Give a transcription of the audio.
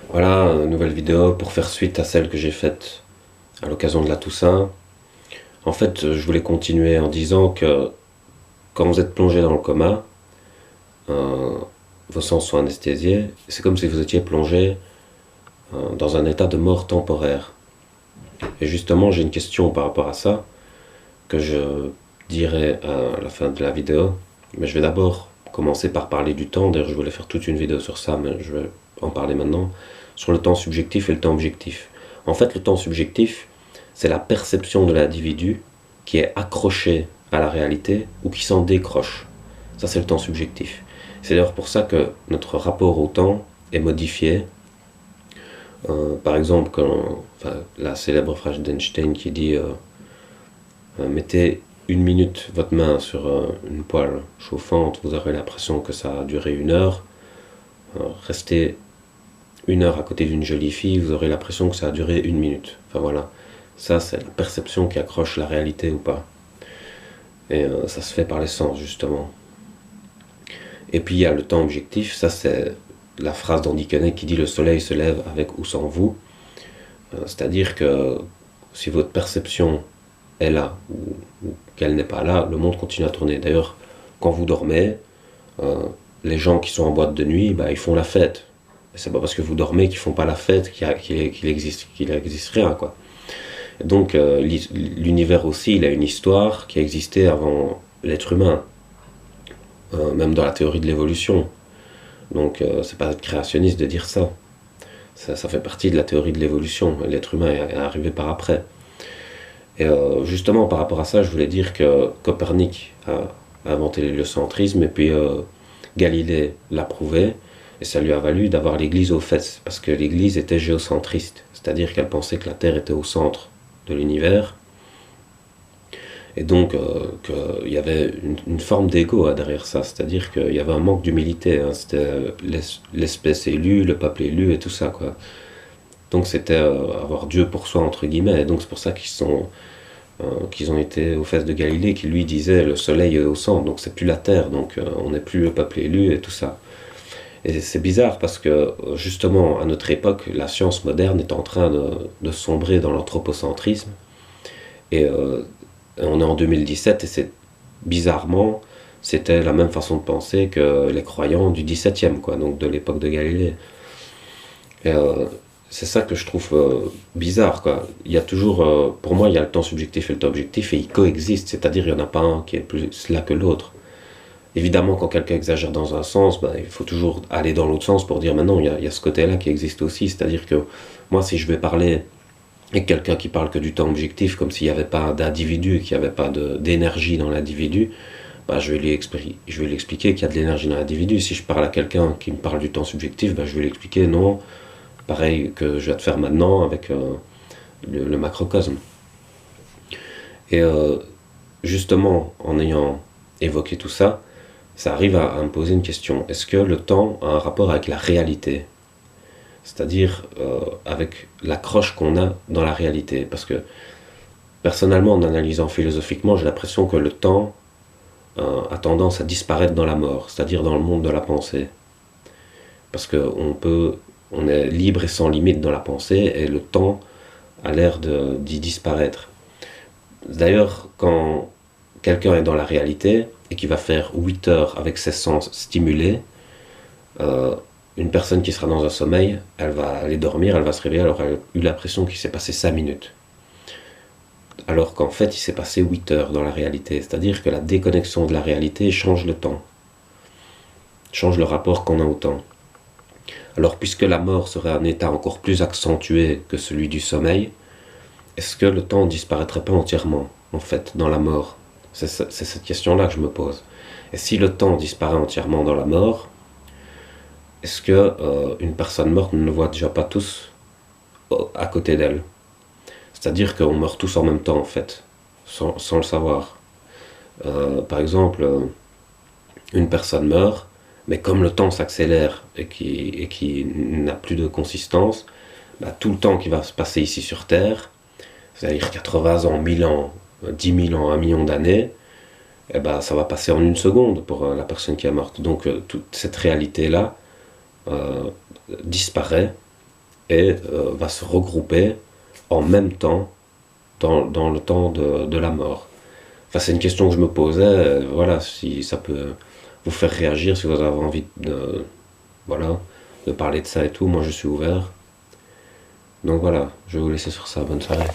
Voilà, nouvelle vidéo pour faire suite à celle que j'ai faite à l'occasion de la Toussaint. En fait, je voulais continuer en disant que quand vous êtes plongé dans le coma, euh, vos sens sont anesthésiés, c'est comme si vous étiez plongé dans un état de mort temporaire. Et justement, j'ai une question par rapport à ça que je dirai à la fin de la vidéo. Mais je vais d'abord commencer par parler du temps. D'ailleurs, je voulais faire toute une vidéo sur ça, mais je vais en parler maintenant. Sur le temps subjectif et le temps objectif. En fait, le temps subjectif, c'est la perception de l'individu qui est accroché à la réalité ou qui s'en décroche. Ça, c'est le temps subjectif. C'est d'ailleurs pour ça que notre rapport au temps est modifié. Par exemple, la célèbre phrase d'Einstein qui dit mettez une minute votre main sur une poêle chauffante, vous aurez l'impression que ça a duré une heure. Restez une heure à côté d'une jolie fille, vous aurez l'impression que ça a duré une minute. Enfin voilà, ça c'est la perception qui accroche la réalité ou pas. Et ça se fait par les sens justement. Et puis il y a le temps objectif, ça c'est la phrase d'Andy Kenney qui dit le soleil se lève avec ou sans vous. C'est-à-dire que si votre perception est là ou qu'elle n'est pas là, le monde continue à tourner. D'ailleurs, quand vous dormez, euh, les gens qui sont en boîte de nuit, bah, ils font la fête. Et c'est pas parce que vous dormez qu'ils font pas la fête qu'il existe rien, quoi. Et donc, l'univers aussi, il a une histoire qui a existé avant l'être humain, même dans la théorie de l'évolution. Donc, c'est pas être créationniste de dire ça. Ça fait partie de la théorie de l'évolution. L'être humain est arrivé par après. Et justement, par rapport à ça, je voulais dire que Copernic a inventé l'héliocentrisme et puis Galilée l'a prouvé. Et ça lui a valu d'avoir l'Église aux fesses, parce que l'Église était géocentriste, c'est-à-dire qu'elle pensait que la Terre était au centre de l'univers, et donc qu'il y avait une forme d'ego derrière ça, c'est-à-dire qu'il y avait un manque d'humilité, hein, c'était l'espèce élue, le peuple élu et tout ça, quoi. Donc c'était avoir Dieu pour soi, entre guillemets, et donc c'est pour ça qu'ils ont été aux fesses de Galilée, qui lui disait le soleil est au centre, donc c'est plus la Terre, donc on n'est plus le peuple élu et tout ça. Et c'est bizarre parce que justement à notre époque, la science moderne est en train de sombrer dans l'anthropocentrisme. Et on est en 2017 et c'est bizarrement, c'était la même façon de penser que les croyants du 17e, quoi, donc de l'époque de Galilée. Et c'est ça que je trouve bizarre, quoi. Il y a toujours, pour moi, il y a le temps subjectif et le temps objectif et ils coexistent, c'est-à-dire il n'y en a pas un qui est plus là que l'autre. Évidemment, quand quelqu'un exagère dans un sens, ben, il faut toujours aller dans l'autre sens pour dire, mais non, il y a ce côté-là qui existe aussi. C'est-à-dire que moi, si je vais parler avec quelqu'un qui parle que du temps objectif, comme s'il n'y avait pas d'individu, qu'il n'y avait pas d'énergie dans l'individu, ben, je vais lui expliquer qu'il y a de l'énergie dans l'individu. Si je parle à quelqu'un qui me parle du temps subjectif, ben, je vais lui expliquer non, pareil que je vais te faire maintenant avec le macrocosme. Et justement, en ayant évoqué tout ça, ça arrive à me poser une question. Est-ce que le temps a un rapport avec la réalité? C'est-à-dire avec l'accroche qu'on a dans la réalité? Parce que personnellement, en analysant philosophiquement, j'ai l'impression que le temps a tendance à disparaître dans la mort, c'est-à-dire dans le monde de la pensée. Parce on est libre et sans limite dans la pensée, et le temps a l'air d'y disparaître. D'ailleurs, quand quelqu'un est dans la réalité et qui va faire 8 heures avec ses sens stimulés, euh, une personne qui sera dans un sommeil, elle va aller dormir, elle va se réveiller, alors elle a eu l'impression qu'il s'est passé 5 minutes. Alors qu'en fait, il s'est passé 8 heures dans la réalité. C'est-à-dire que la déconnexion de la réalité change le temps, change le rapport qu'on a au temps. Alors, puisque la mort serait un état encore plus accentué que celui du sommeil, est-ce que le temps ne disparaîtrait pas entièrement, en fait, dans la mort? C'est cette question-là que je me pose. Et si le temps disparaît entièrement dans la mort, est-ce que une personne morte ne le voit déjà pas tous à côté d'elle? C'est-à-dire qu'on meurt tous en même temps, en fait, sans le savoir. Par exemple, une personne meurt, mais comme le temps s'accélère et qui n'a plus de consistance, bah, tout le temps qui va se passer ici sur Terre, c'est-à-dire 80 ans, 1000 ans, 10 000 ans, 1 million d'années, eh ben, ça va passer en une seconde pour la personne qui est morte. Donc toute cette réalité-là euh, disparaît et va se regrouper en même temps dans le temps de la mort. Enfin, c'est une question que je me posais, voilà, si ça peut vous faire réagir, si vous avez envie voilà, de parler de ça et tout, moi je suis ouvert. Donc voilà, je vais vous laisser sur ça, bonne soirée.